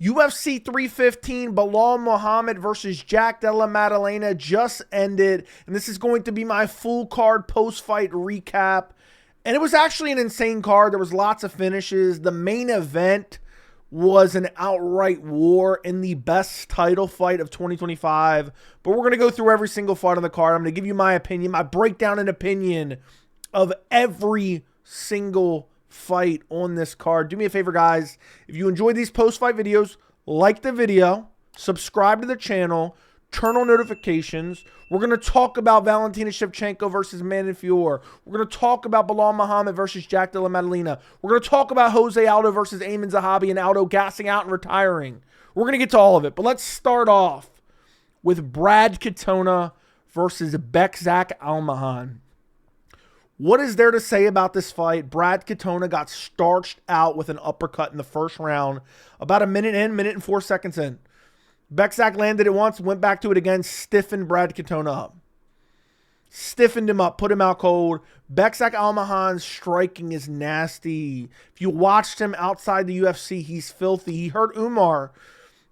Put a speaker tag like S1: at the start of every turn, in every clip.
S1: UFC 315, Belal Muhammad versus Jack Della Maddalena just ended. And this is going to be my full card post-fight recap. And it was actually an insane card. There was lots of finishes. The main event was an outright war in the best title fight of 2025. But we're going to go through every single fight on the card. I'm going to give you my opinion, my breakdown and opinion of every single fight on this card. Do me a favor, guys. If you enjoy these post-fight videos, like the video, subscribe to the channel, turn on notifications. We're going to talk about Valentina Shevchenko versus Manon Fiorot. We're going to talk about Belal Muhammad versus Jack Della Maddalen. We're going to talk about José Aldo versus Aiemann Zahabi and Aldo gassing out and retiring. We're going to get to all of it. But let's start off with Katona versus Bekzat Almakhan. What is there to say about this fight? Katona got starched out with an uppercut in the first round. About a minute in, minute and 4 seconds in. Bekzat landed it once, went back to it again, stiffened Katona up. Stiffened him up, put him out cold. Bekzat Almakhan's striking is nasty. If you watched him outside the UFC, he's filthy. He hurt Umar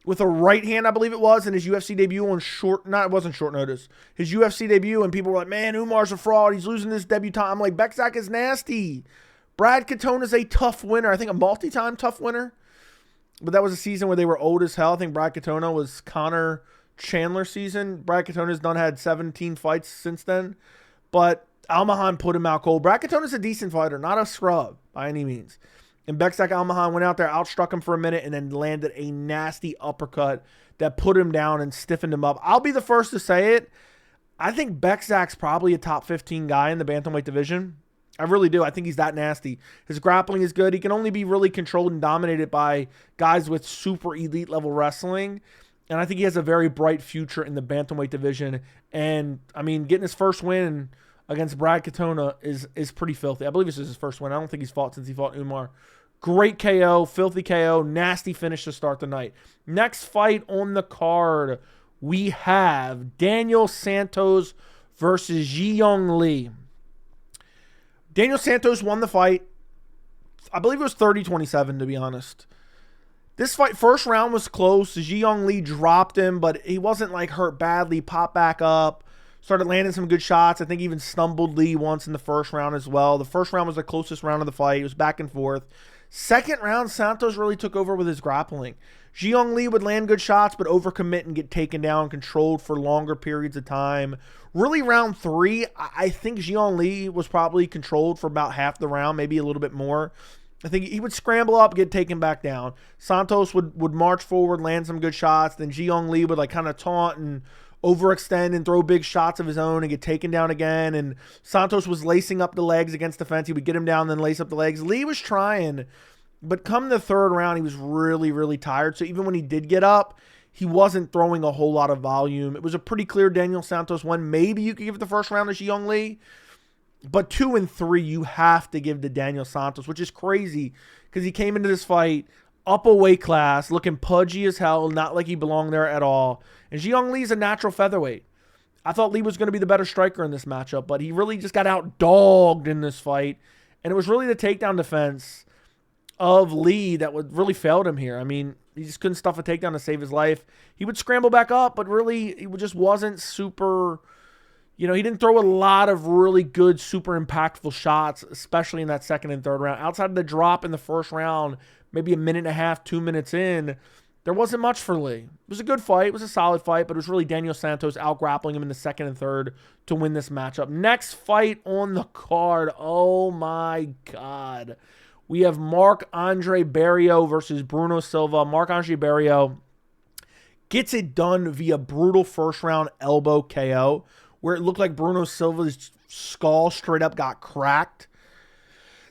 S1: with a right hand, I believe it was, in his UFC debut on it wasn't short notice. His UFC debut, and people were like, man, Umar's a fraud. He's losing this debutante. I'm like, Bekzat is nasty. Katona's a tough winner. I think a multi-time tough winner. But that was a season where they were old as hell. I think Katona was Connor Chandler season. Katona's had 17 fights since then. But Almakhan put him out cold. Katona's a decent fighter, not a scrub by any means. And Bekzat Almakhan went out there, outstruck him for a minute, and then landed a nasty uppercut that put him down and stiffened him up. I'll be the first to say it. I think Bekzat's probably a top 15 guy in the bantamweight division. I really do. I think he's that nasty. His grappling is good. He can only be really controlled and dominated by guys with super elite level wrestling. And I think he has a very bright future in the bantamweight division. And, I mean, getting his first win against Katona is pretty filthy. I believe this is his first win. I don't think he's fought since he fought Umar. Great KO, filthy KO, nasty finish to start the night. Next fight on the card, we have Daniel Santos versus Ji-Young Lee. Daniel Santos won the fight. I believe it was 30-27, to be honest. This fight, first round was close. Ji-Young Lee dropped him, but he wasn't like hurt badly. Popped back up. Started landing some good shots. I think even stumbled Lee once in the first round as well. The first round was the closest round of the fight. It was back and forth. Second round, Santos really took over with his grappling. Ji-Young Lee would land good shots, but overcommit and get taken down, controlled for longer periods of time. Really, round three, I think Ji-Young Lee was probably controlled for about half the round, maybe a little bit more. I think he would scramble up, get taken back down. Santos would march forward, land some good shots. Then Ji-Young Lee would like kind of taunt and overextend and throw big shots of his own and get taken down again. And Santos was lacing up the legs against the fence. He would get him down, then lace up the legs. Lee was trying, but come the third round, he was really, really tired. So even when he did get up, he wasn't throwing a whole lot of volume. It was a pretty clear Daniel Santos win. Maybe you could give the first round to Ji-Young Lee, but 2 and 3 you have to give to Daniel Santos, which is crazy because he came into this fight up a weight class, looking pudgy as hell, not like he belonged there at all. And Ji-Young Lee's a natural featherweight. I thought Lee was going to be the better striker in this matchup, but he really just got out-dogged in this fight. And it was really the takedown defense of Lee that really failed him here. I mean, he just couldn't stuff a takedown to save his life. He would scramble back up, but really, he just wasn't super... he didn't throw a lot of really good, super impactful shots, especially in that second and third round. Outside of the drop in the first round, maybe a minute and a half, 2 minutes in, there wasn't much for Lee. It was a good fight. It was a solid fight, but it was really Daniel Santos out-grappling him in the second and third to win this matchup. Next fight on the card. Oh, my God. We have Marc-Andre Barriault versus Bruno Silva. Marc-Andre Barriault gets it done via brutal first-round elbow KO, where it looked like Bruno Silva's skull straight up got cracked.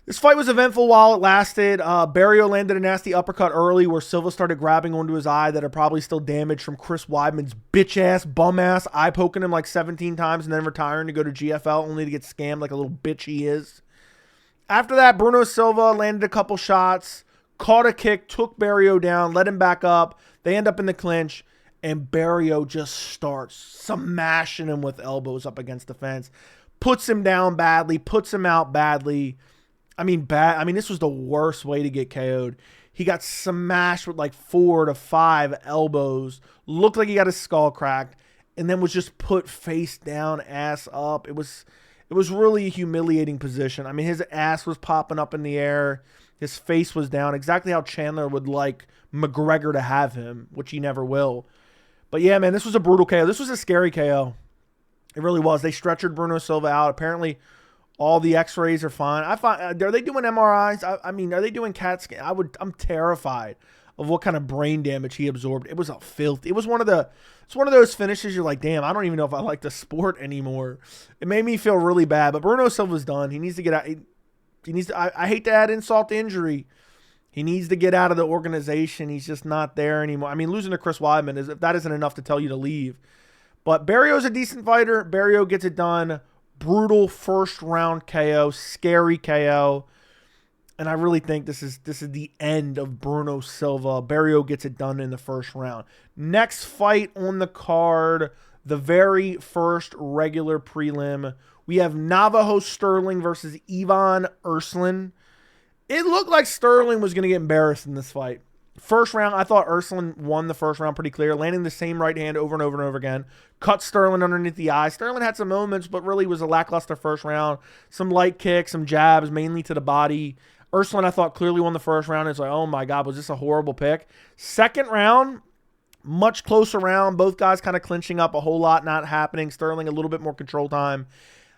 S1: This fight was eventful while it lasted. Barriault landed a nasty uppercut early where Silva started grabbing onto his eye that are probably still damaged from Chris Weidman's bitch-ass, bum-ass eye poking him like 17 times and then retiring to go to GFL only to get scammed like a little bitch he is. After that, Bruno Silva landed a couple shots, caught a kick, took Barriault down, let him back up. They end up in the clinch, and Barriault just starts smashing him with elbows up against the fence. Puts him down badly, puts him out badly. This was the worst way to get KO'd. He got smashed with like 4 to 5 elbows. Looked like he got his skull cracked. And then was just put face down, ass up. It was really a humiliating position. I mean, his ass was popping up in the air. His face was down. Exactly how Chandler would like McGregor to have him, which he never will. But yeah, man, this was a brutal KO. This was a scary KO. It really was. They stretchered Bruno Silva out. Apparently, all the X-rays are fine. Are they doing MRIs? I mean, are they doing CAT scan? I'm terrified of what kind of brain damage he absorbed. It was a filth. It was one of those finishes you're like, damn, I don't even know if I like the sport anymore. It made me feel really bad. But Bruno Silva's done. He needs to get out. He needs to. I hate to add insult to injury. He needs to get out of the organization. He's just not there anymore. I mean, losing to Chris Weidman if that isn't enough to tell you to leave. But Barriault's a decent fighter. Barriault gets it done. Brutal first round KO, scary KO. And I really think this is the end of Bruno Silva. Barriault gets it done in the first round. Next fight on the card, the very first regular prelim. We have Navajo Stirling versus Ivan Erslan. It looked like Stirling was going to get embarrassed in this fight. First round, I thought Erslan won the first round pretty clear, landing the same right hand over and over and over again. Cut Stirling underneath the eye. Stirling had some moments, but really was a lackluster first round. Some light kicks, some jabs, mainly to the body. Erslan, I thought, clearly won the first round. It's like, oh my God, was this a horrible pick? Second round, much closer round. Both guys kind of clinching up, a whole lot not happening. Stirling a little bit more control time.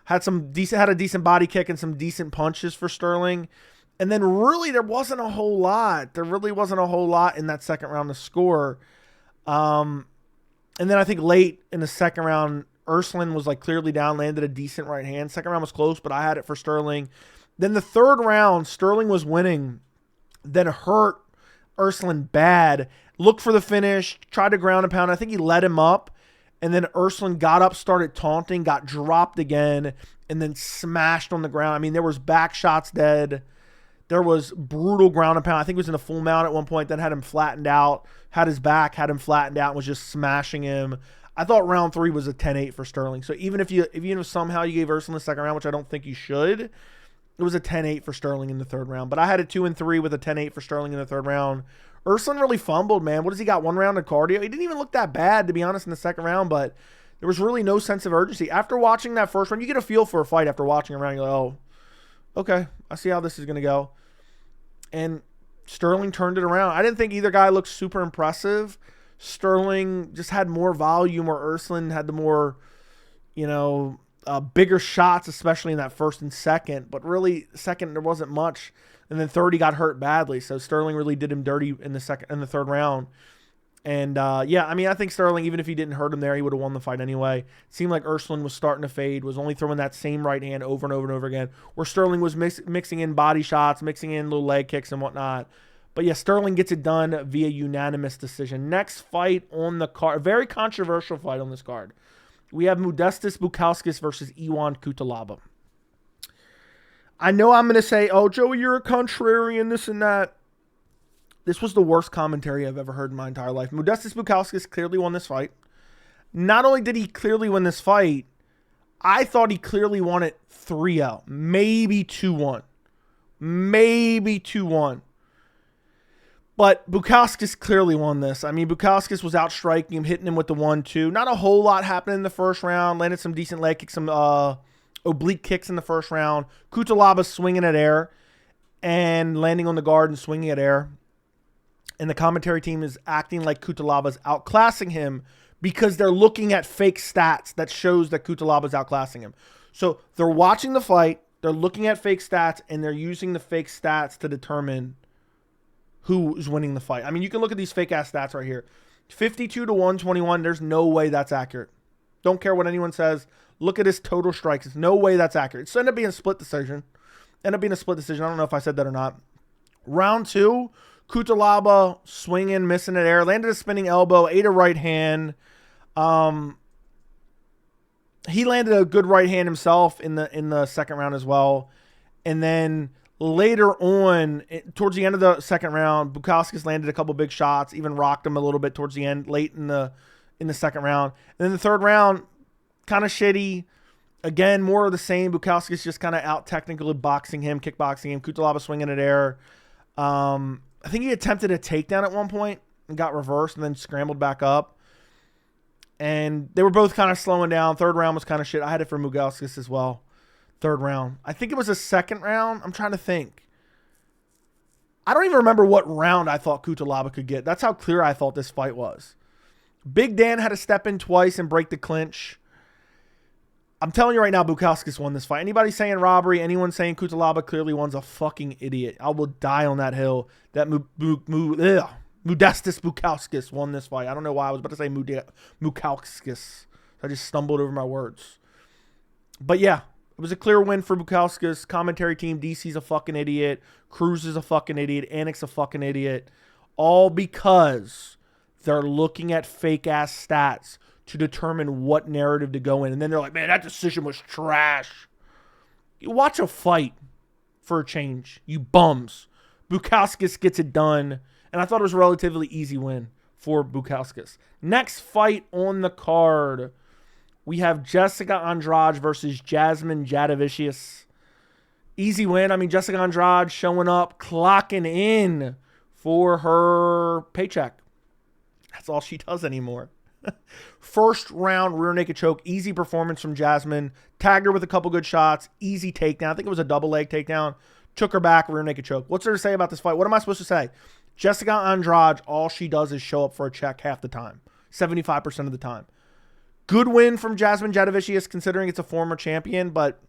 S1: Had a decent body kick and some decent punches for Stirling. And then really there wasn't a whole lot. There really wasn't a whole lot in that second round to score. And then I think late in the second round, Erslan was like clearly down, landed a decent right hand. Second round was close, but I had it for Stirling. Then the third round, Stirling was winning, then hurt Erslan bad. Looked for the finish, tried to ground and pound. I think he let him up. And then Erslan got up, started taunting, got dropped again, and then smashed on the ground. I mean, there was back shots dead. There was brutal ground and pound. I think it was in a full mount at one point, then had him flattened out, had his back, had him flattened out, and was just smashing him. I thought round 3 was a 10-8 for Stirling. So even if somehow you gave Erslan the second round, which I don't think you should, it was a 10-8 for Stirling in the third round. But I had a 2-3 with a 10-8 for Stirling in the third round. Erslan really fumbled, man. What has he got? 1 round of cardio? He didn't even look that bad, to be honest, in the second round, but there was really no sense of urgency. After watching that first round, you get a feel for a fight after watching a round. You're like, oh, okay, I see how this is going to go. And Stirling turned it around. I didn't think either guy looked super impressive. Stirling just had more volume, or Erslan had the more, bigger shots, especially in that first and second. But really, second, there wasn't much. And then third, he got hurt badly. So Stirling really did him dirty in the third round. And I think Stirling, even if he didn't hurt him there, he would have won the fight anyway. It seemed like Erslan was starting to fade, was only throwing that same right hand over and over and over again, where Stirling was mixing in body shots, mixing in little leg kicks and whatnot. But yeah, Stirling gets it done via unanimous decision. Next fight on the card, very controversial fight on this card. We have Modestas Bukauskasvs versus Iwan Cutelaba. I know I'm going to say, oh, Joey, you're a contrarian, this and that. This was the worst commentary I've ever heard in my entire life. Modestas Bukauskasvs clearly won this fight. Not only did he clearly win this fight, I thought he clearly won it 3-0. Maybe 2-1. Maybe 2-1. But Bukauskasvs clearly won this. I mean, Bukauskasvs was outstriking him, hitting him with the 1-2. Not a whole lot happened in the first round. Landed some decent leg kicks, some oblique kicks in the first round. Cutelaba swinging at air and landing on the guard and swinging at air. And the commentary team is acting like Cutelaba's outclassing him because they're looking at fake stats that shows that Cutelaba's outclassing him. So they're watching the fight, they're looking at fake stats, and they're using the fake stats to determine who is winning the fight. I mean, you can look at these fake-ass stats right here. 52 to 121, there's no way that's accurate. Don't care what anyone says. Look at his total strikes. There's no way that's accurate. It's ended up being a split decision. I don't know if I said that or not. Round 2, Cutelaba swinging, missing at air, landed a spinning elbow, ate a right hand. He landed a good right hand himself in the second round as well. And then later on, towards the end of the second round, Bukauskasvs landed a couple big shots, even rocked him a little bit towards the end, late in the second round. And then the third round, kind of shitty. Again, more of the same. Bukauskasvs just kind of out technically boxing him, kickboxing him. Cutelaba swinging at air. I think he attempted a takedown at one point and got reversed and then scrambled back up. And they were both kind of slowing down. Third round was kind of shit. I had it for Bukauskasvs as well. Third round. I think it was a second round. I'm trying to think. I don't even remember what round I thought Cutelaba could get. That's how clear I thought this fight was. Big Dan had to step in twice and break the clinch. I'm telling you right now, Bukauskasvs won this fight. Anybody saying robbery, anyone saying Cutelaba clearly won's a fucking idiot. I will die on that hill. That Modestus Bukauskasvs won this fight. I don't know why I was about to say Bukauskasvs. I just stumbled over my words. But yeah, it was a clear win for Bukauskasvs. Commentary team, DC's a fucking idiot. Cruz is a fucking idiot. Anik's a fucking idiot. All because they're looking at fake-ass stats to determine what narrative to go in. And then they're like, man, that decision was trash. You watch a fight for a change. You bums. Bukauskasvs gets it done. And I thought it was a relatively easy win for Bukauskasvs. Next fight on the card, we have Jessica Andrade versus Jasmine Jasudavicius. Easy win. I mean, Jessica Andrade showing up, clocking in for her paycheck. That's all she does anymore. First round rear naked choke. Easy performance from Jasmine. Tagged her with a couple good shots. Easy takedown. I think it was a double leg takedown. Took her back, rear naked choke. What's there to say about this fight? What am I supposed to say? Jessica Andrade, all she does is show up for a check half the time. 75% of the time. Good win from Jasmine Jasudavicius considering it's a former champion, but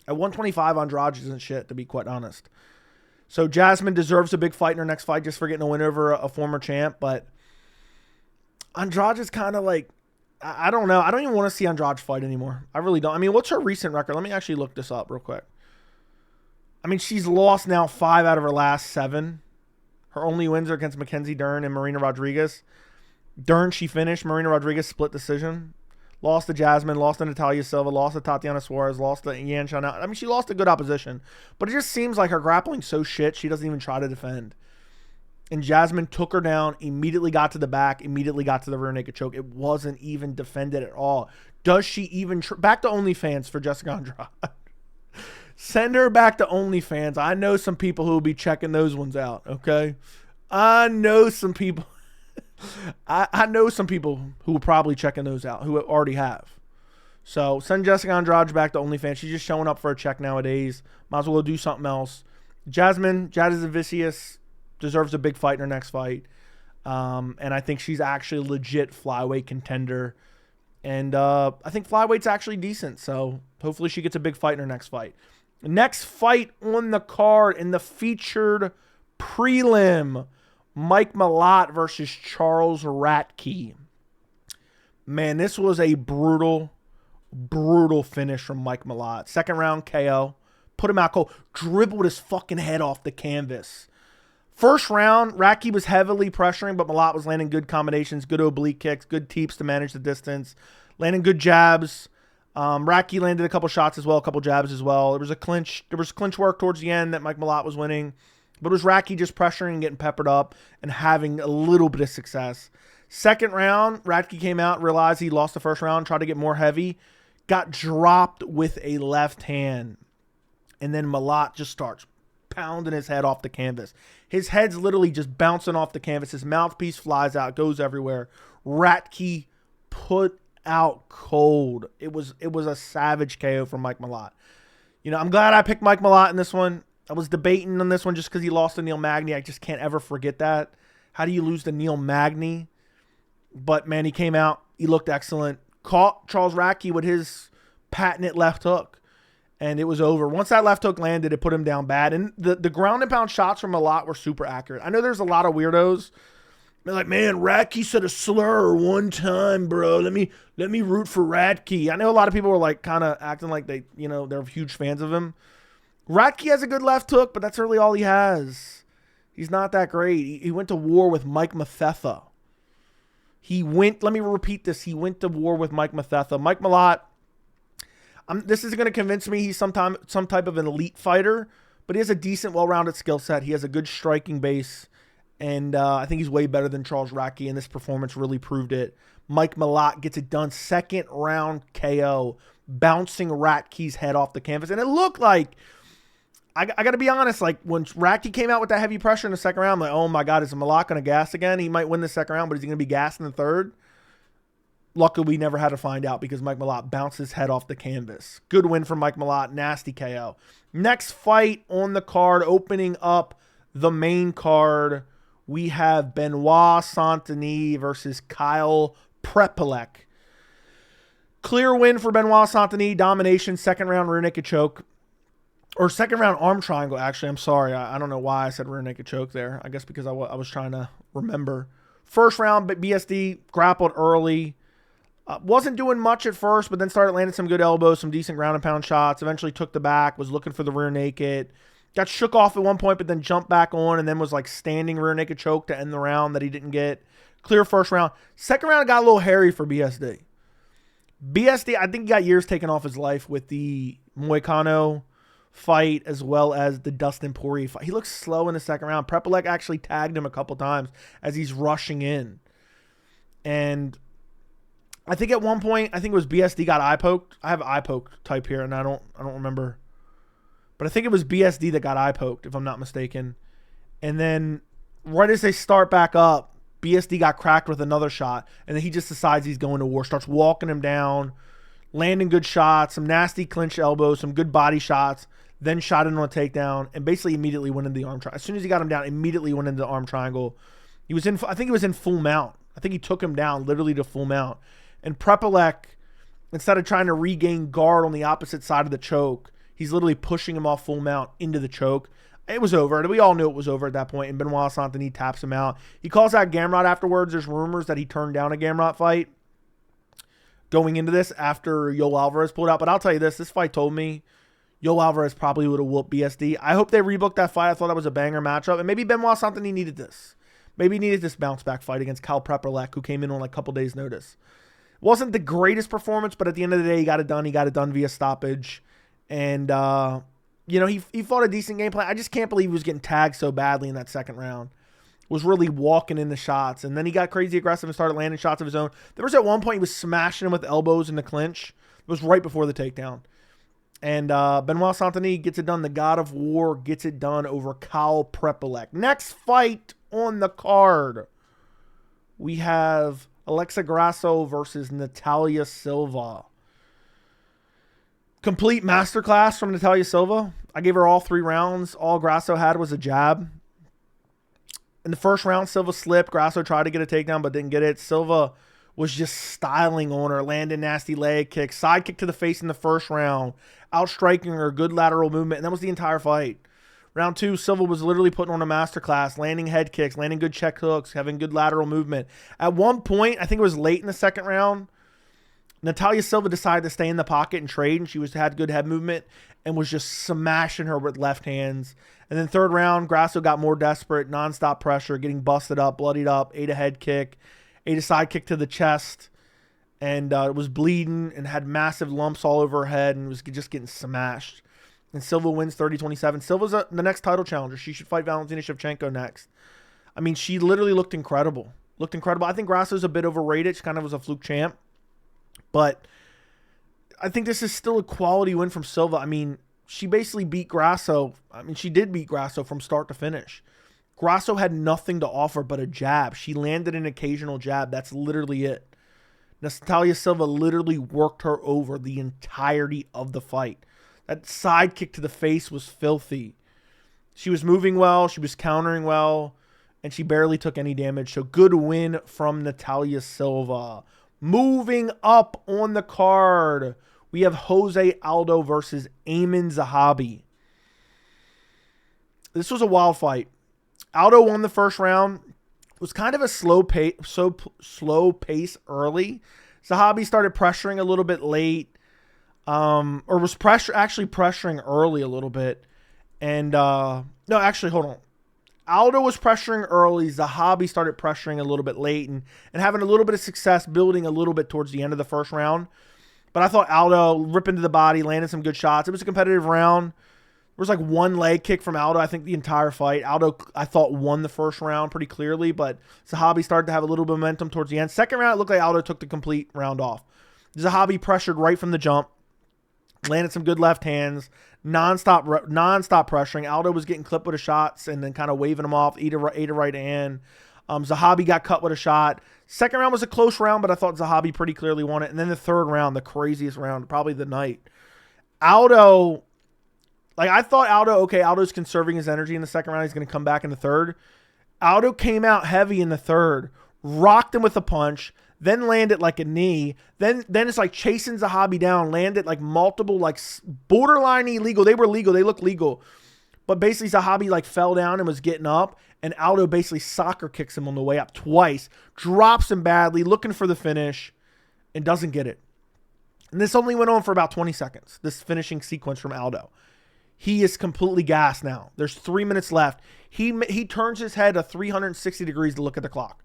S1: at 125, Andrade isn't shit, to be quite honest. So Jasmine deserves a big fight in her next fight just for getting a win over a former champ, but Andrade is kind of like, I don't know. I don't even want to see Andrade fight anymore. I really don't. I mean, what's her recent record? Let me actually look this up real quick. I mean, she's lost now 5 out of her last 7. Her only wins are against Mackenzie Dern and Marina Rodriguez. Dern, she finished. Marina Rodriguez, split decision. Lost to Jasmine, lost to Natalia Silva, lost to Tatiana Suarez, lost to Yan Shana. I mean, she lost to good opposition. But it just seems like her grappling's so shit, she doesn't even try to defend. And Jasmine took her down, immediately got to the back, immediately got to the rear naked choke. It wasn't even defended at all. Does she even... back to OnlyFans for Jessica Andrade. Send her back to OnlyFans. I know some people who will be checking those ones out, okay? I know some people. I know some people who will probably checking those out, who already have. So send Jessica Andrade back to OnlyFans. She's just showing up for a check nowadays. Might as well do something else. Jasmine Jasudavicius deserves a big fight in her next fight. And I think she's actually a legit flyweight contender. And I think flyweight's actually decent. So hopefully she gets a big fight in her next fight. Next fight on the card in the featured prelim, Mike Malott versus Charles Radtke. Man, this was a brutal finish from Mike Malott. Second round KO. Put him out cold. Dribbled his fucking head off the canvas. First round, Radtke was heavily pressuring, but Malott was landing good combinations, good oblique kicks, good teeps to manage the distance, landing good jabs. Radtke landed a couple shots as well, a couple jabs as well. There was clinch work towards the end that Mike Malott was winning. But it was Radtke just pressuring and getting peppered up and having a little bit of success. Second round, Radtke came out, realized he lost the first round, tried to get more heavy, got dropped with a left hand. And then Malott just starts pounding his head off the canvas. His head's literally just bouncing off the canvas. His mouthpiece flies out, goes everywhere. Radtke put out cold. It was a savage KO from Mike Malott. You know, I'm glad I picked Mike Malott in this one. I was debating on this one just because he lost to Neil Magny. I just can't ever forget that. How do you lose to Neil Magny? But, man, he came out. He looked excellent. Caught Charles Radtke with his patented left hook. And it was over. Once that left hook landed, it put him down bad. And the ground and pound shots from Malott were super accurate. I know there's a lot of weirdos. They're like, man, Radtke said a slur one time, bro. Let me root for Radtke. I know a lot of people were like kind of acting like they're huge fans of him. Radtke has a good left hook, but that's really all he has. He's not that great. He went to war with Mike Mathetha. Let me repeat this. He went to war with Mike Mathetha. Mike Malott, this isn't going to convince me he's some type of an elite fighter, but he has a decent, well-rounded skill set. He has a good striking base, and I think he's way better than Charles Radtke, and this performance really proved it. Mike Malott gets it done. Second round KO, bouncing Radtke's head off the canvas, and it looked like I got to be honest, like when Radtke came out with that heavy pressure in the second round, I'm like, oh my God, is Malott going to gas again? He might win the second round, but is he going to be gassed in the third? Luckily, we never had to find out because Mike Malott bounced his head off the canvas. Good win from Mike Malott. Nasty KO. Next fight on the card, opening up the main card, we have Benoit Saint-Denis versus Kyle Prepolec. Clear win for Benoit Saint-Denis. Domination. Second round rear naked choke. Or second round arm triangle, actually. I'm sorry. I don't know why I said rear naked choke there. I guess because I was trying to remember. First round, but BSD grappled early. Wasn't doing much at first, but then started landing some good elbows, some decent ground and pound shots. Eventually took the back, was looking for the rear naked. Got shook off at one point, but then jumped back on and then was like standing rear naked choke to end the round that he didn't get. Clear first round. Second round got a little hairy for BSD. BSD, I think he got years taken off his life with the Moicano fight as well as the Dustin Poirier fight. He looks slow in the second round. Prepolec actually tagged him a couple times as he's rushing in. And I think at one point, I think it was BSD got eye poked. I have eye poke type here, and I don't remember. But I think it was BSD that got eye poked, if I'm not mistaken. And then right as they start back up, BSD got cracked with another shot, and then he just decides he's going to war, starts walking him down, landing good shots, some nasty clinch elbows, some good body shots, then shot in on a takedown, and basically immediately went into the arm triangle. As soon as he got him down, immediately went into the arm triangle. He was in, I think he was in full mount. I think he took him down literally to full mount. And Prepolec, instead of trying to regain guard on the opposite side of the choke, he's literally pushing him off full mount into the choke. It was over. We all knew it was over at that point, and Benoit Saint-Denis taps him out. He calls out Gamrot afterwards. There's rumors that he turned down a Gamrot fight going into this after Yoel Alvarez pulled out. But I'll tell you this fight told me Yoel Alvarez probably would have whooped BSD. I hope they rebooked that fight. I thought that was a banger matchup. And maybe Benoit Saint-Denis needed this. Maybe he needed this bounce-back fight against Kyle Prepolec, who came in on like a couple days' notice. Wasn't the greatest performance, but at the end of the day, he got it done. He got it done via stoppage. And, you know, he fought a decent game plan. I just can't believe he was getting tagged so badly in that second round. Was really walking in the shots. And then he got crazy aggressive and started landing shots of his own. There was at one point he was smashing him with elbows in the clinch. It was right before the takedown. And Benoit Saint-Denis gets it done. The God of War gets it done over Kyle Prepolec. Next fight on the card, we have Alexa Grasso versus Natalia Silva. Complete masterclass from Natalia Silva. I gave her all 3 rounds. All Grasso had was a jab. In the first round, Silva slipped. Grasso tried to get a takedown, but didn't get it. Silva was just styling on her, landing nasty leg kicks. Side kick to the face in the first round. Outstriking her, good lateral movement. And that was the entire fight. Round 2, Silva was literally putting on a masterclass, landing head kicks, landing good check hooks, having good lateral movement. At one point, I think it was late in the second round, Natalia Silva decided to stay in the pocket and trade, and she had good head movement and was just smashing her with left hands. And then third round, Grasso got more desperate, nonstop pressure, getting busted up, bloodied up, ate a head kick, ate a side kick to the chest, and was bleeding and had massive lumps all over her head and was just getting smashed. And Silva wins 30-27. Silva's the next title challenger. She should fight Valentina Shevchenko next. I mean, she literally looked incredible. I think Grasso's a bit overrated. She kind of was a fluke champ. But I think this is still a quality win from Silva. I mean, she basically beat Grasso. I mean, she did beat Grasso from start to finish. Grasso had nothing to offer but a jab. She landed an occasional jab. That's literally it. Natalia Silva literally worked her over the entirety of the fight. That side kick to the face was filthy. She was moving well. She was countering well. And she barely took any damage. So good win from Natalia Silva. Moving up on the card, we have José Aldo versus Aiemann Zahabi. This was a wild fight. Aldo won the first round. It was kind of a slow pace early. Zahabi started pressuring a little bit late. Or was actually pressuring early a little bit. And, no, actually, hold on. Aldo was pressuring early. Zahabi started pressuring a little bit late and having a little bit of success building a little bit towards the end of the first round. But I thought Aldo ripped into the body, landed some good shots. It was a competitive round. There was like one leg kick from Aldo, I think, the entire fight. Aldo, I thought, won the first round pretty clearly, but Zahabi started to have a little bit of momentum towards the end. Second round, it looked like Aldo took the complete round off. Zahabi pressured right from the jump. Landed some good left hands. nonstop pressuring. Aldo was getting clipped with the shots and then kind of waving them off, ate a right hand. Zahabi got cut with a shot. Second round was a close round, but I thought Zahabi pretty clearly won it. And then the third round, the craziest round, probably the night. Aldo, like I thought Aldo's conserving his energy in the second round. He's going to come back in the third. Aldo came out heavy in the third, rocked him with a punch, then landed like a knee. Then it's like chasing Zahabi down, landed like multiple, like borderline illegal. They were legal. They looked legal. But basically Zahabi like fell down and was getting up. And Aldo basically soccer kicks him on the way up twice, drops him badly, looking for the finish, and doesn't get it. And this only went on for about 20 seconds, this finishing sequence from Aldo. He is completely gassed now. There's 3 minutes left. He turns his head 360 degrees to look at the clock.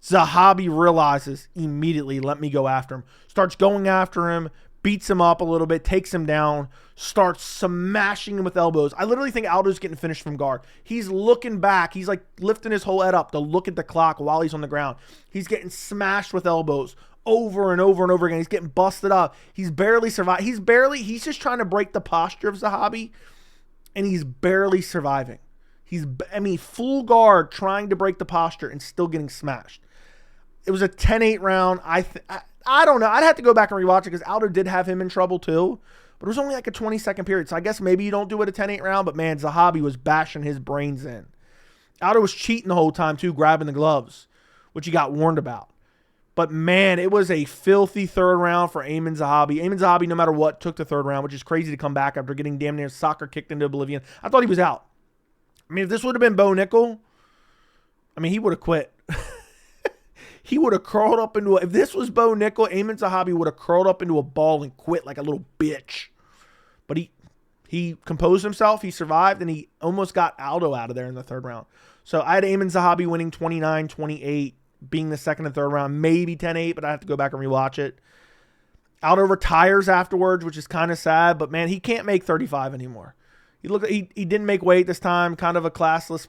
S1: Zahabi realizes immediately, let me go after him. Starts going after him, beats him up a little bit, takes him down, starts smashing him with elbows. I literally think Aldo's getting finished from guard. He's looking back. He's like lifting his whole head up to look at the clock while he's on the ground. He's getting smashed with elbows over and over and over again. He's getting busted up. He's barely survived. He's just trying to break the posture of Zahabi, and he's barely surviving. Full guard trying to break the posture and still getting smashed. It was a 10-8 round. I don't know. I'd have to go back and rewatch it because Aldo did have him in trouble too. But it was only like a 20-second period. So I guess maybe you don't do it a 10-8 round. But, man, Zahabi was bashing his brains in. Aldo was cheating the whole time too, grabbing the gloves, which he got warned about. But, man, it was a filthy third round for Aiemann Zahabi. Aiemann Zahabi, no matter what, took the third round, which is crazy to come back after getting damn near soccer kicked into oblivion. I thought he was out. I mean, if this would have been Bo Nickel, he would have quit. He would have curled up into if this was Bo Nickel, Aiemann Zahabi would have curled up into a ball and quit like a little bitch. But he composed himself, he survived, and he almost got Aldo out of there in the third round. So I had Aiemann Zahabi winning 29-28, being the second and third round, maybe 10-8, but I have to go back and rewatch it. Aldo retires afterwards, which is kind of sad, but man, he can't make 35 anymore. He didn't make weight this time, kind of a classless,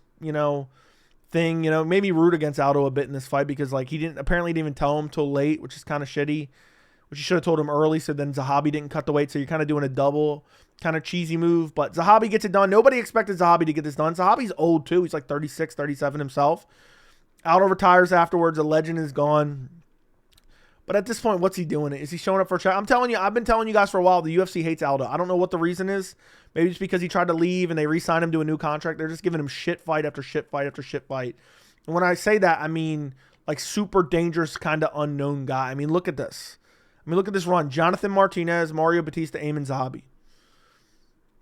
S1: thing, maybe root against Aldo a bit in this fight because like he didn't even tell him till late, which is kind of shitty, which you should have told him early. So then Zahabi didn't cut the weight. So you're kind of doing a double kind of cheesy move, but Zahabi gets it done. Nobody expected Zahabi to get this done. Zahabi's old too. He's like 36, 37 himself. Aldo retires afterwards. A legend is gone. But at this point, what's he doing? Is he showing up for a shot? I'm telling you, I've been telling you guys for a while, the UFC hates Aldo. I don't know what the reason is. Maybe it's because he tried to leave and they re-signed him to a new contract. They're just giving him shit fight after shit fight after shit fight. And when I say that, I mean like super dangerous kind of unknown guy. Look at this. Look at this run. Jonathan Martinez, Mario Batista, Aiemann Zahabi.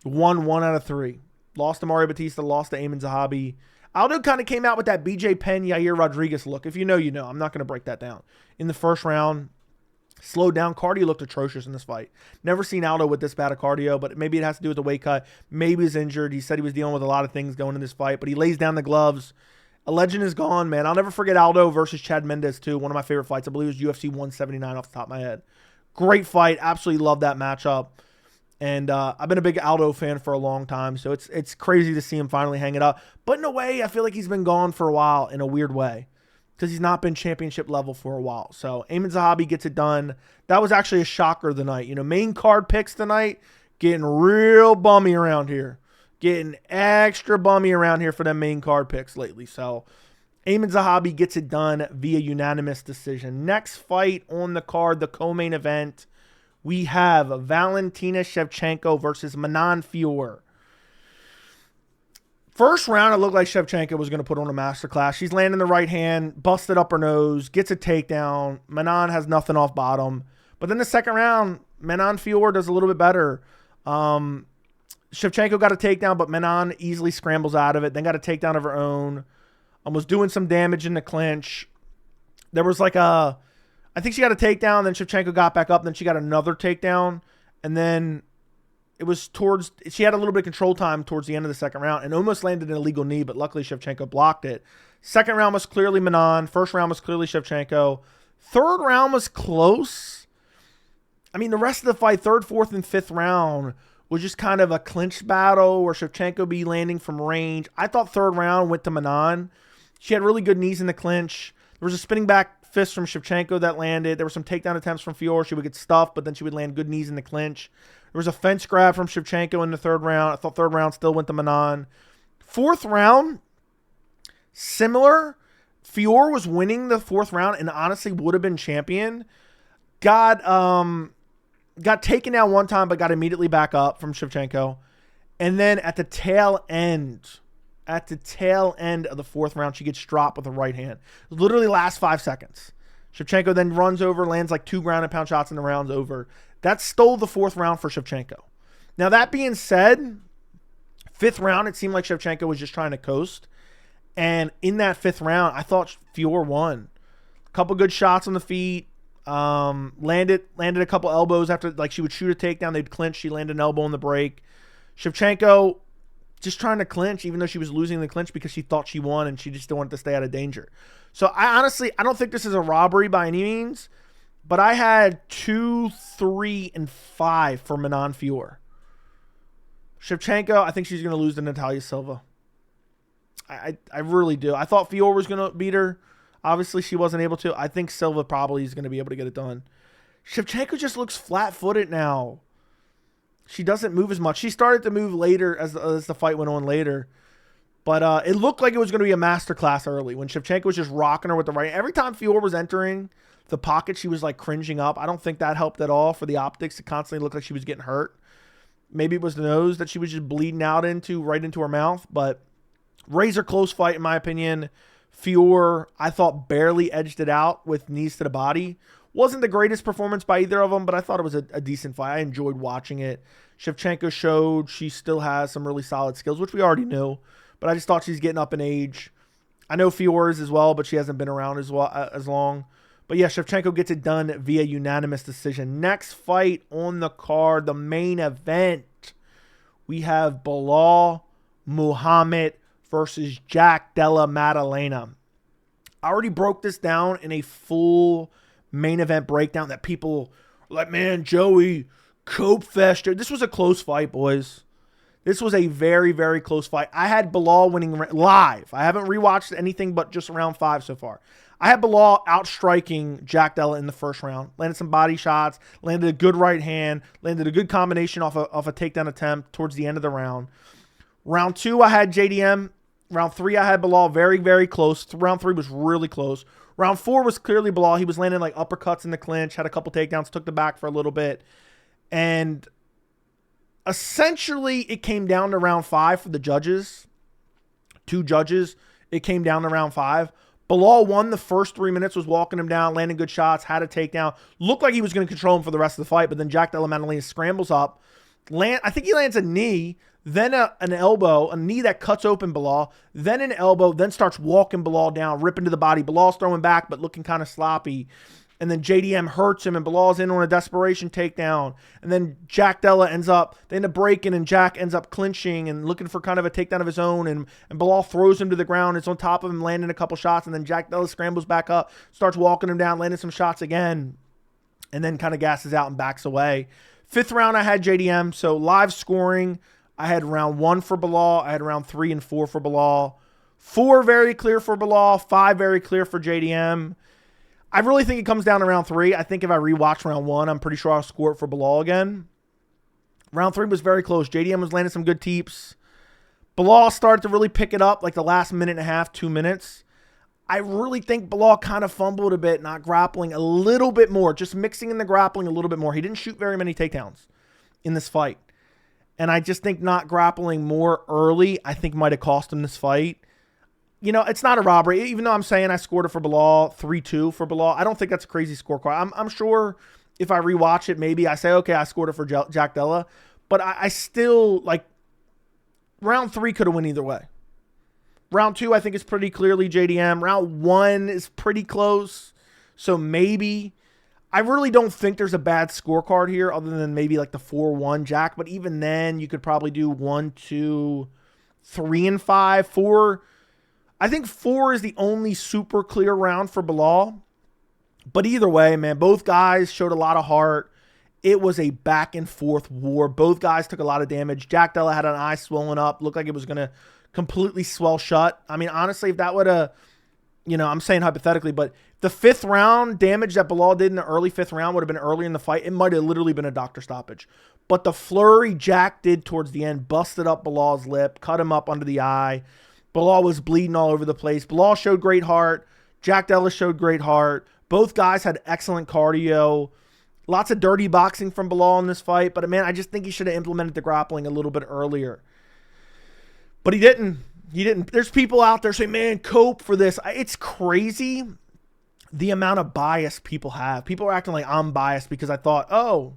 S1: Won 1 out of 3. Lost to Mario Batista, lost to Aiemann Zahabi. Aldo kind of came out with that BJ Penn, Yair Rodriguez look. If you know, you know. I'm not going to break that down. In the first round, slowed down. Cardio looked atrocious in this fight. Never seen Aldo with this bad of cardio, but maybe it has to do with the weight cut. Maybe he's injured. He said he was dealing with a lot of things going in this fight, but he lays down the gloves. A legend is gone, man. I'll never forget Aldo versus Chad Mendes, too. One of my favorite fights. I believe it was UFC 179 off the top of my head. Great fight. Absolutely love that matchup. And I've been a big Aldo fan for a long time, so it's crazy to see him finally hang it up. But in a way, I feel like he's been gone for a while in a weird way because he's not been championship level for a while. So Aiemann Zahabi gets it done. That was actually a shocker of the night. Main card picks tonight, getting real bummy around here. Getting extra bummy around here for them main card picks lately. So Aiemann Zahabi gets it done via unanimous decision. Next fight on the card, the co-main event, we have Valentina Shevchenko versus Manon Fiorot. First round, it looked like Shevchenko was going to put on a masterclass. She's landing the right hand, busted up her nose, gets a takedown. Manon has nothing off bottom. But then the second round, Manon Fiorot does a little bit better. Shevchenko got a takedown, but Manon easily scrambles out of it. Then got a takedown of her own. Was doing some damage in the clinch. There was like I think she got a takedown, then Shevchenko got back up, then she got another takedown, and then it was she had a little bit of control time towards the end of the second round and almost landed an illegal knee, but luckily Shevchenko blocked it. Second round was clearly Manon. First round was clearly Shevchenko. Third round was close. The rest of the fight, third, fourth, and fifth round was just kind of a clinch battle where Shevchenko be landing from range. I thought third round went to Manon. She had really good knees in the clinch. There was a spinning back fist from Shevchenko that landed. There were some takedown attempts from Fiorot. She would get stuffed, but then she would land good knees in the clinch. There was a fence grab from Shevchenko in the third round. I thought third round still went to Manon. Fourth round, similar. Fior was winning the fourth round and honestly would have been champion. Got taken down one time, but got immediately back up from Shevchenko. And then at the tail end of the fourth round, she gets dropped with a right hand. Literally last 5 seconds. Shevchenko then runs over, lands like 2 ground and pound shots, and the round's over. That stole the fourth round for Shevchenko. Now, that being said, fifth round, it seemed like Shevchenko was just trying to coast. And in that fifth round, I thought Fior won. A couple good shots on the feet. Landed a couple elbows after, like, she would shoot a takedown. They'd clinch. She landed an elbow in the break. Shevchenko just trying to clinch, even though she was losing the clinch because she thought she won and she just still wanted to stay out of danger. So, I don't think this is a robbery by any means. But I had 2, 3, and 5 for Manon Fior. Shevchenko, I think she's going to lose to Natalia Silva. I really do. I thought Fior was going to beat her. Obviously, she wasn't able to. I think Silva probably is going to be able to get it done. Shevchenko just looks flat-footed now. She doesn't move as much. She started to move later as the fight went on later. But it looked like it was going to be a masterclass early when Shevchenko was just rocking her with the right. Every time Fior was entering the pocket, she was like cringing up. I don't think that helped at all for the optics. It constantly looked like she was getting hurt. Maybe it was the nose that she was just bleeding out right into her mouth. But razor close fight, in my opinion. Fior, I thought, barely edged it out with knees to the body. Wasn't the greatest performance by either of them, but I thought it was a decent fight. I enjoyed watching it. Shevchenko showed she still has some really solid skills, which we already knew. But I just thought she's getting up in age. I know Fior is as well, but she hasn't been around as long. But yeah, Shevchenko gets it done via unanimous decision. Next fight on the card, the main event. We have Belal Muhammad versus Jack Della Maddalena. I already broke this down in a full main event breakdown that people were like, man, Joey, Cope Fester. This was a close fight, boys. This was a very, very close fight. I had Belal winning live. I haven't rewatched anything but just round 5 so far. I had Belal outstriking Jack Della in the first round. Landed some body shots, landed a good right hand, landed a good combination off a takedown attempt towards the end of the round. Round 2, I had JDM. Round 3, I had Belal very, very close. Round 3 was really close. Round 4 was clearly Belal. He was landing like uppercuts in the clinch, had a couple takedowns, took the back for a little bit. And essentially, it came down to round 5 for the judges. 2 judges. It came down to round 5. Belal won the first 3 minutes, was walking him down, landing good shots, had a takedown. Looked like he was going to control him for the rest of the fight, but then Jack Della Maddalen scrambles up. I think he lands a knee, then an elbow, a knee that cuts open Belal, then an elbow, then starts walking Belal down, ripping to the body. Belal's throwing back, but looking kind of sloppy. And then JDM hurts him, and Belal's in on a desperation takedown. And then Jack Della they end up breaking, and Jack ends up clinching and looking for kind of a takedown of his own. And Belal throws him to the ground. It's on top of him, landing a couple shots. And then Jack Della scrambles back up, starts walking him down, landing some shots again. And then kind of gasses out and backs away. Fifth round, I had JDM. So live scoring, I had round 1 for Belal. I had round 3 and 4 for Belal. 4 very clear for Belal. 5 very clear for JDM. I really think it comes down to round 3. I think if I rewatch round 1, I'm pretty sure I'll score it for Belal again. Round 3 was very close. JDM was landing some good teeps. Belal started to really pick it up like the last minute and a half, 2 minutes. I really think Belal kind of fumbled a bit, not grappling a little bit more, just mixing in the grappling a little bit more. He didn't shoot very many takedowns in this fight. And I just think not grappling more early, I think might have cost him this fight. You know, it's not a robbery. Even though I'm saying I scored it for Belal, 3-2 for Belal, I don't think that's a crazy scorecard. I'm sure if I rewatch it, maybe I say, okay, I scored it for Jack Della. But I still, like, round 3 could have went either way. Round 2, I think, is pretty clearly JDM. Round 1 is pretty close. So maybe. I really don't think there's a bad scorecard here other than maybe like the 4-1 Jack. But even then, you could probably do 1, 2, 3, and 5. 4. I think 4 is the only super clear round for Belal. But either way, man, both guys showed a lot of heart. It was a back and forth war. Both guys took a lot of damage. Jack Della had an eye swollen up. Looked like it was going to completely swell shut. I mean, honestly, if that would have, I'm saying hypothetically, but The 5th round damage that Belal did in the early 5th round would have been earlier in the fight. It might have literally been a doctor stoppage. But the flurry Jack did towards the end busted up Belal's lip, cut him up under the eye. Belal was bleeding all over the place. Belal showed great heart. Jack Della showed great heart. Both guys had excellent cardio. Lots of dirty boxing from Belal in this fight. But, man, I just think he should have implemented the grappling a little bit earlier. But he didn't. He didn't. There's people out there saying, man, cope for this. It's crazy the amount of bias people have. People are acting like I'm biased because I thought, oh,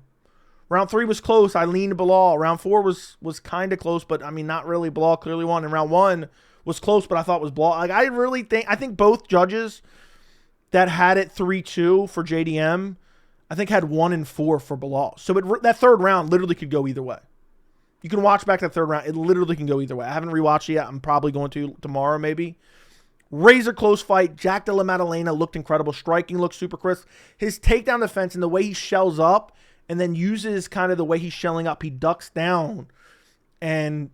S1: round 3 was close. I leaned Belal. Round 4 was kind of close, but, I mean, not really. Belal clearly won. And round 1 was close, but I thought was Belal. Like, I think both judges that had it 3-2 for JDM, I think had 1 and 4 for Belal. So that 3rd round literally could go either way. You can watch back that 3rd round. It literally can go either way. I haven't rewatched it yet. I'm probably going to tomorrow maybe. Razor close fight. Jack Della Maddalena looked incredible. Striking looked super crisp. His takedown defense and the way he shells up and then uses kind of the way he's shelling up. He ducks down and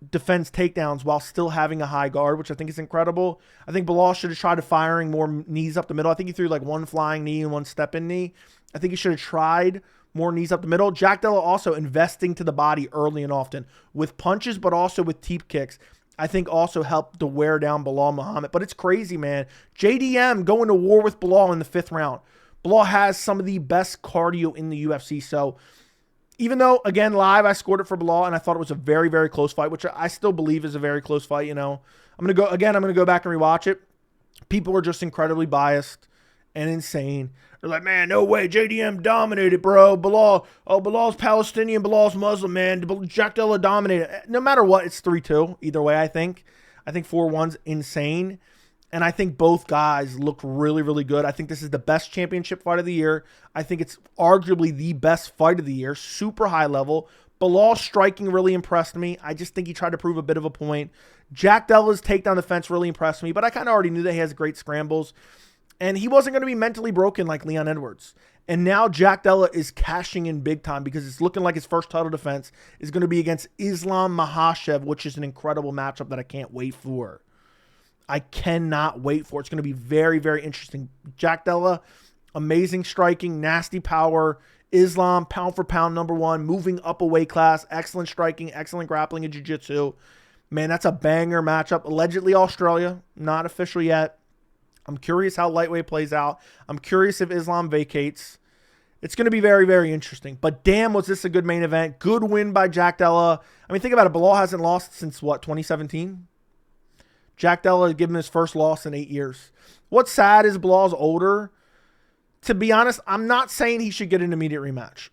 S1: defends takedowns while still having a high guard, which I think is incredible. I think Belal should have tried firing more knees up the middle. I think he threw like 1 flying knee and 1 step-in knee. I think he should have tried more knees up the middle. Jack Della also investing to the body early and often with punches, but also with teep kicks. I think also helped to wear down Belal Muhammad. But it's crazy, man. JDM going to war with Belal in the 5th round. Belal has some of the best cardio in the UFC. So even though, again, live, I scored it for Belal, and I thought it was a very, very close fight, which I still believe is a very close fight, you know. I'm going to go back and rewatch it. People are just incredibly biased and insane. They're like, man, no way. JDM dominated, bro. Belal's Palestinian. Belal's Muslim, man. Jack Della dominated. No matter what, it's 3-2. Either way, I think. I think 4-1's insane. And I think both guys look really, really good. I think this is the best championship fight of the year. I think it's arguably the best fight of the year. Super high level. Belal striking really impressed me. I just think he tried to prove a bit of a point. Jack Della's takedown defense really impressed me. But I kind of already knew that he has great scrambles. And he wasn't going to be mentally broken like Leon Edwards. And now Jack Della is cashing in big time because it's looking like his first title defense is going to be against Islam Makhachev, which is an incredible matchup that I can't wait for. I cannot wait for it. It's going to be very, very interesting. Jack Della, amazing striking, nasty power. Islam, pound for pound, #1, moving up a weight class, excellent striking, excellent grappling and jiu-jitsu. Man, that's a banger matchup. Allegedly Australia, not official yet. I'm curious how lightweight plays out. I'm curious if Islam vacates. It's going to be very, very interesting. But damn, was this a good main event. Good win by Jack Della. I mean, think about it. Belal hasn't lost since, what, 2017? Jack Della given his first loss in 8 years. What's sad is Belal's older. To be honest, I'm not saying he should get an immediate rematch.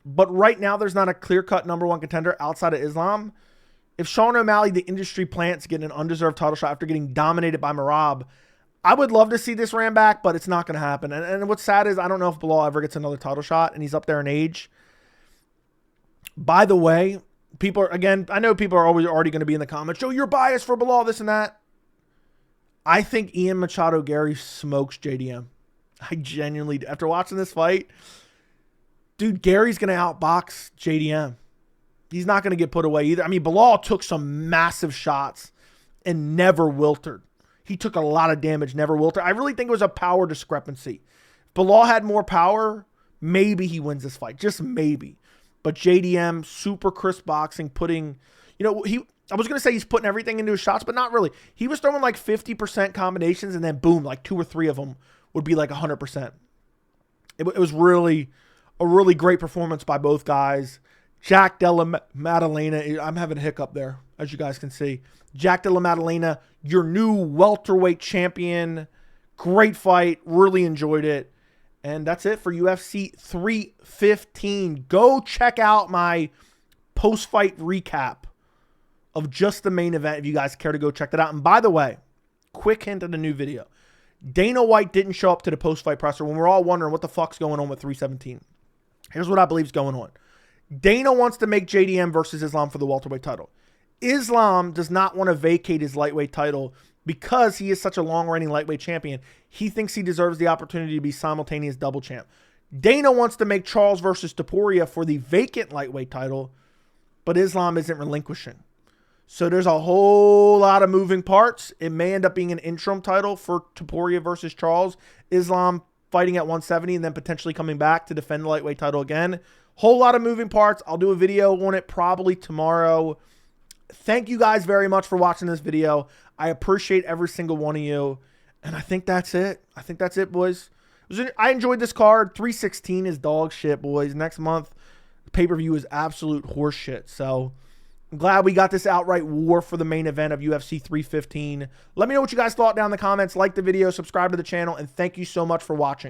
S1: But right now, there's not a clear-cut #1 contender outside of Islam. If Sean O'Malley, the industry plants, get an undeserved title shot after getting dominated by Merab, I would love to see this ran back, but it's not going to happen. And what's sad is I don't know if Belal ever gets another title shot, and he's up there in age. By the way, I know people are already going to be in the comments, "Joe, you're biased for Belal, this and that." I think Ian Machado Gary smokes JDM. I genuinely do. After watching this fight, dude, Gary's going to outbox JDM. He's not going to get put away either. I mean, Belal took some massive shots and never wilted. He took a lot of damage, never wilted. I really think it was a power discrepancy. If Belal had more power, maybe he wins this fight. Just maybe. But JDM, super crisp boxing, putting, I was going to say he's putting everything into his shots, but not really. He was throwing like 50% combinations, and then boom, like 2 or 3 of them would be like 100%. It was really a really great performance by both guys. Jack Della Maddalena, I'm having a hiccup there, as you guys can see. Jack Della Maddalena, your new welterweight champion. Great fight. Really enjoyed it. And that's it for UFC 315. Go check out my post-fight recap of just the main event if you guys care to go check that out. And by the way, quick hint of the new video. Dana White didn't show up to the post-fight presser when we're all wondering what the fuck's going on with 317. Here's what I believe is going on. Dana wants to make JDM versus Islam for the welterweight title. Islam does not want to vacate his lightweight title because he is such a long-reigning lightweight champion. He thinks he deserves the opportunity to be simultaneous double champ. Dana wants to make Charles versus Topuria for the vacant lightweight title, but Islam isn't relinquishing. So there's a whole lot of moving parts. It may end up being an interim title for Topuria versus Charles. Islam fighting at 170 and then potentially coming back to defend the lightweight title again. Whole lot of moving parts. I'll do a video on it probably tomorrow. Thank you guys very much for watching this video. I appreciate every single one of you. And I think that's it. I think that's it, boys. I enjoyed this card. 316 is dog shit, boys. Next month, pay-per-view is absolute horseshit. So I'm glad we got this outright war for the main event of UFC 315. Let me know what you guys thought down in the comments. Like the video, subscribe to the channel, and thank you so much for watching.